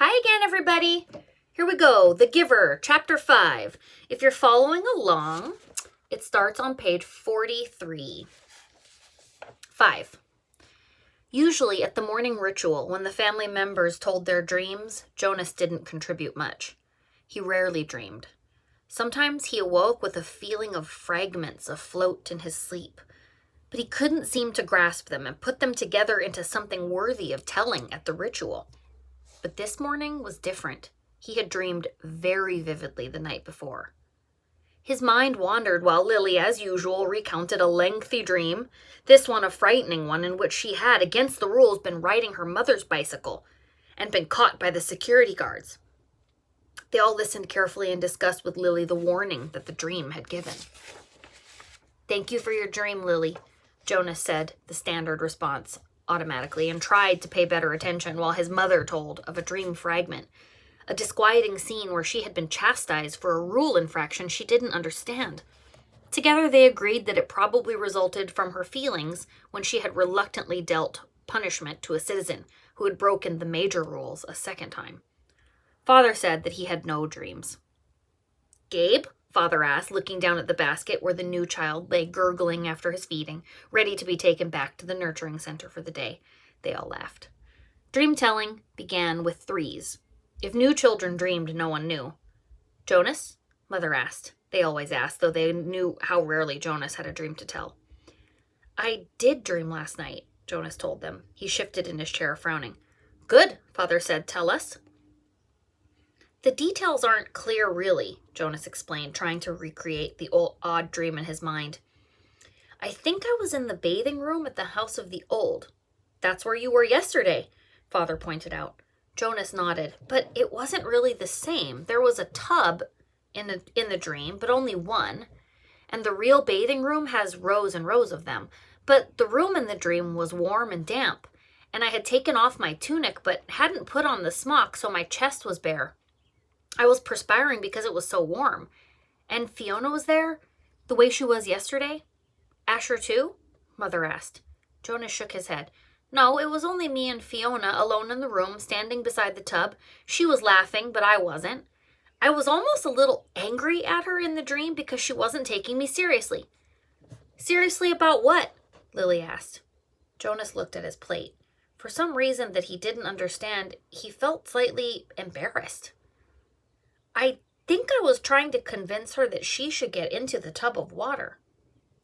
Hi again, everybody. Here we go. The Giver, Chapter 5. If you're following along, it starts on page 43. 5. Usually at the morning ritual, when the family members told their dreams, Jonas didn't contribute much. He rarely dreamed. Sometimes he awoke with a feeling of fragments afloat in his sleep, but he couldn't seem to grasp them and put them together into something worthy of telling at the ritual. But this morning was different. He had dreamed very vividly the night before. His mind wandered while Lily, as usual, recounted a lengthy dream, this one a frightening one in which she had, against the rules, been riding her mother's bicycle and been caught by the security guards. They all listened carefully and discussed with Lily the warning that the dream had given. "Thank you for your dream, Lily," Jonas said, the standard response, automatically, and tried to pay better attention while his mother told of a dream fragment, a disquieting scene where she had been chastised for a rule infraction she didn't understand. Together they agreed that it probably resulted from her feelings when she had reluctantly dealt punishment to a citizen who had broken the major rules a second time. Father said that he had no dreams. "Gabe?" Father asked, looking down at the basket where the new child lay gurgling after his feeding, ready to be taken back to the nurturing center for the day. They all laughed. Dream-telling began with threes. If new children dreamed, no one knew. "Jonas?" Mother asked. They always asked, though they knew how rarely Jonas had a dream to tell. "I did dream last night," Jonas told them. He shifted in his chair, frowning. "Good," Father said. "Tell us." "The details aren't clear, really," Jonas explained, trying to recreate the odd dream in his mind. "I think I was in the bathing room at the House of the Old." "That's where you were yesterday," Father pointed out. Jonas nodded, but it wasn't really the same. There was a tub in the dream, but only one, and the real bathing room has rows and rows of them. But the room in the dream was warm and damp, and I had taken off my tunic but hadn't put on the smock, so my chest was bare. I was perspiring because it was so warm. And Fiona was there, the way she was yesterday." "Asher too?" Mother asked. Jonas shook his head. "No, it was only me and Fiona alone in the room, standing beside the tub. She was laughing, but I wasn't. I was almost a little angry at her in the dream because she wasn't taking me seriously." "Seriously about what?" Lily asked. Jonas looked at his plate. For some reason that he didn't understand, he felt slightly embarrassed. "I think I was trying to convince her that she should get into the tub of water."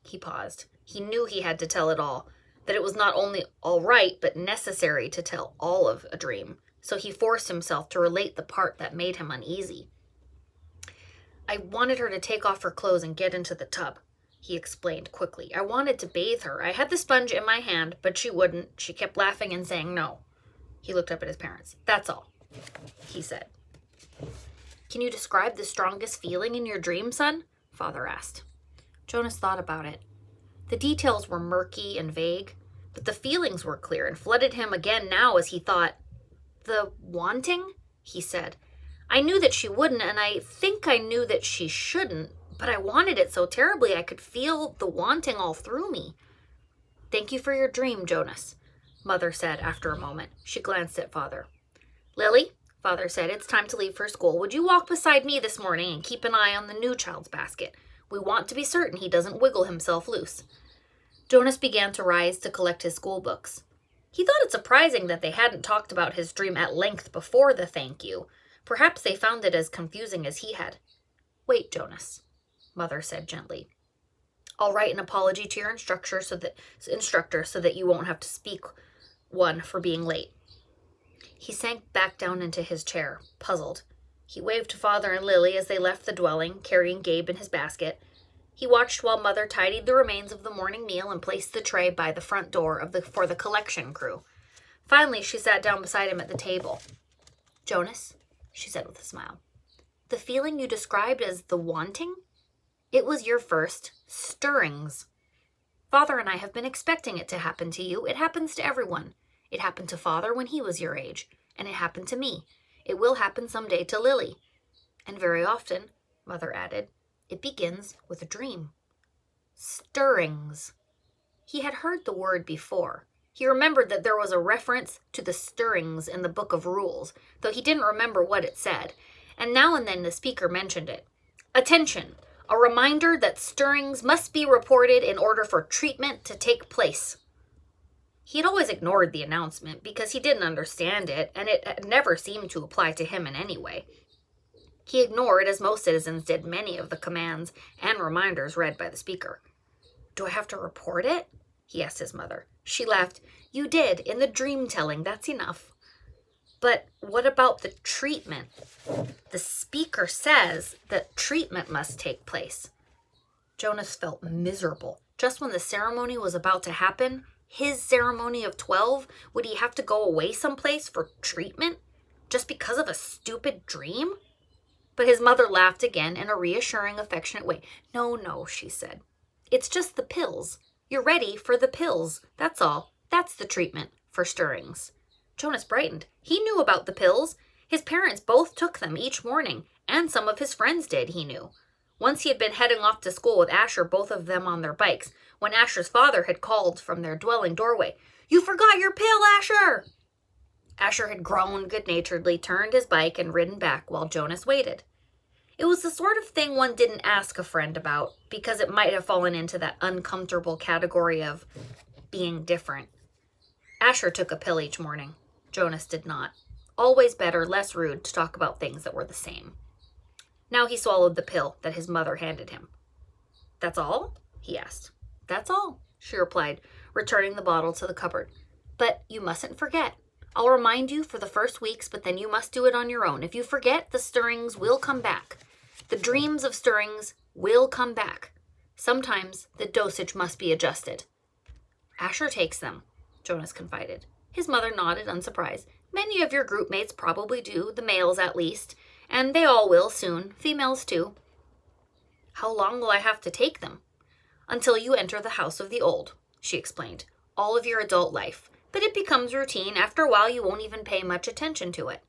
He paused. He knew he had to tell it all, that it was not only all right, but necessary to tell all of a dream, so he forced himself to relate the part that made him uneasy. "I wanted her to take off her clothes and get into the tub," he explained quickly. "I wanted to bathe her. I had the sponge in my hand, but she wouldn't. She kept laughing and saying no." He looked up at his parents. "That's all," he said. "Can you describe the strongest feeling in your dream, son?" Father asked. Jonas thought about it. The details were murky and vague, but the feelings were clear and flooded him again now as he thought. "The wanting?" he said. "I knew that she wouldn't, and I think I knew that she shouldn't, but I wanted it so terribly I could feel the wanting all through me." "Thank you for your dream, Jonas," Mother said after a moment. She glanced at Father. "Lily," Father said, "it's time to leave for school. Would you walk beside me this morning and keep an eye on the new child's basket? We want to be certain he doesn't wiggle himself loose." Jonas began to rise to collect his school books. He thought it surprising that they hadn't talked about his dream at length before the thank you. Perhaps they found it as confusing as he had. "Wait, Jonas," Mother said gently. "I'll write an apology to your instructor so that you won't have to speak one for being late." He sank back down into his chair, puzzled. He waved to Father and Lily as they left the dwelling, carrying Gabe in his basket. He watched while Mother tidied the remains of the morning meal and placed the tray by the front door for the collection crew. Finally, she sat down beside him at the table. "Jonas," she said with a smile, "the feeling you described as the wanting? It was your first stirrings. Father and I have been expecting it to happen to you. It happens to everyone. It happened to Father when he was your age, and it happened to me. It will happen someday to Lily. And very often," Mother added, "it begins with a dream." Stirrings. He had heard the word before. He remembered that there was a reference to the stirrings in the Book of Rules, though he didn't remember what it said, and now and then the speaker mentioned it. Attention! A reminder that stirrings must be reported in order for treatment to take place. He had always ignored the announcement because he didn't understand it, and it had never seemed to apply to him in any way. He ignored, as most citizens did, many of the commands and reminders read by the speaker. "Do I have to report it?" he asked his mother. She laughed. "You did, in the dream telling, that's enough." "But what about the treatment? The speaker says that treatment must take place." Jonas felt miserable. Just when the ceremony was about to happen, his ceremony of 12, would he have to go away someplace for treatment? Just because of a stupid dream? But his mother laughed again in a reassuring, affectionate way. No, she said. "It's just the pills. You're ready for the pills. That's all. That's the treatment for stirrings." Jonas brightened. He knew about the pills. His parents both took them each morning, and some of his friends did, he knew. Once he had been heading off to school with Asher, both of them on their bikes, when Asher's father had called from their dwelling doorway, "You forgot your pill, Asher!" Asher had groaned good-naturedly, turned his bike, and ridden back while Jonas waited. It was the sort of thing one didn't ask a friend about, because it might have fallen into that uncomfortable category of being different. Asher took a pill each morning. Jonas did not. Always better, less rude, to talk about things that were the same. Now he swallowed the pill that his mother handed him. "That's all?" he asked. "That's all," she replied, returning the bottle to the cupboard. "But you mustn't forget. I'll remind you for the first weeks, but then you must do it on your own. If you forget, the stirrings will come back. The dreams of stirrings will come back. Sometimes the dosage must be adjusted." "Asher takes them," Jonas confided. His mother nodded, unsurprised. "Many of your group mates probably do, the males at least, and they all will soon, females too." "How long will I have to take them?" "Until you enter the house of the old," she explained. "All of your adult life. But it becomes routine. After a while, you won't even pay much attention to it."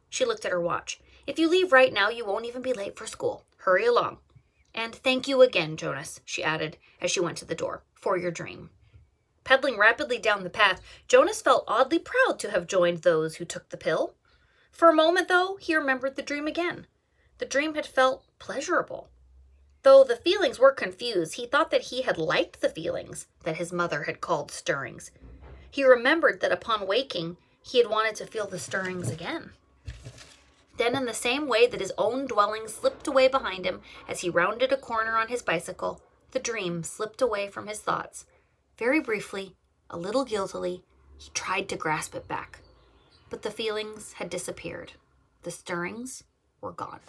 She looked at her watch. "If you leave right now, you won't even be late for school. Hurry along. And thank you again, Jonas," she added as she went to the door, "for your dream." Pedaling rapidly down the path, Jonas felt oddly proud to have joined those who took the pill. For a moment, though, he remembered the dream again. The dream had felt pleasurable. Though the feelings were confused, he thought that he had liked the feelings that his mother had called stirrings. He remembered that upon waking, he had wanted to feel the stirrings again. Then, in the same way that his own dwelling slipped away behind him as he rounded a corner on his bicycle, the dream slipped away from his thoughts. Very briefly, a little guiltily, he tried to grasp it back. But the feelings had disappeared. The stirrings were gone.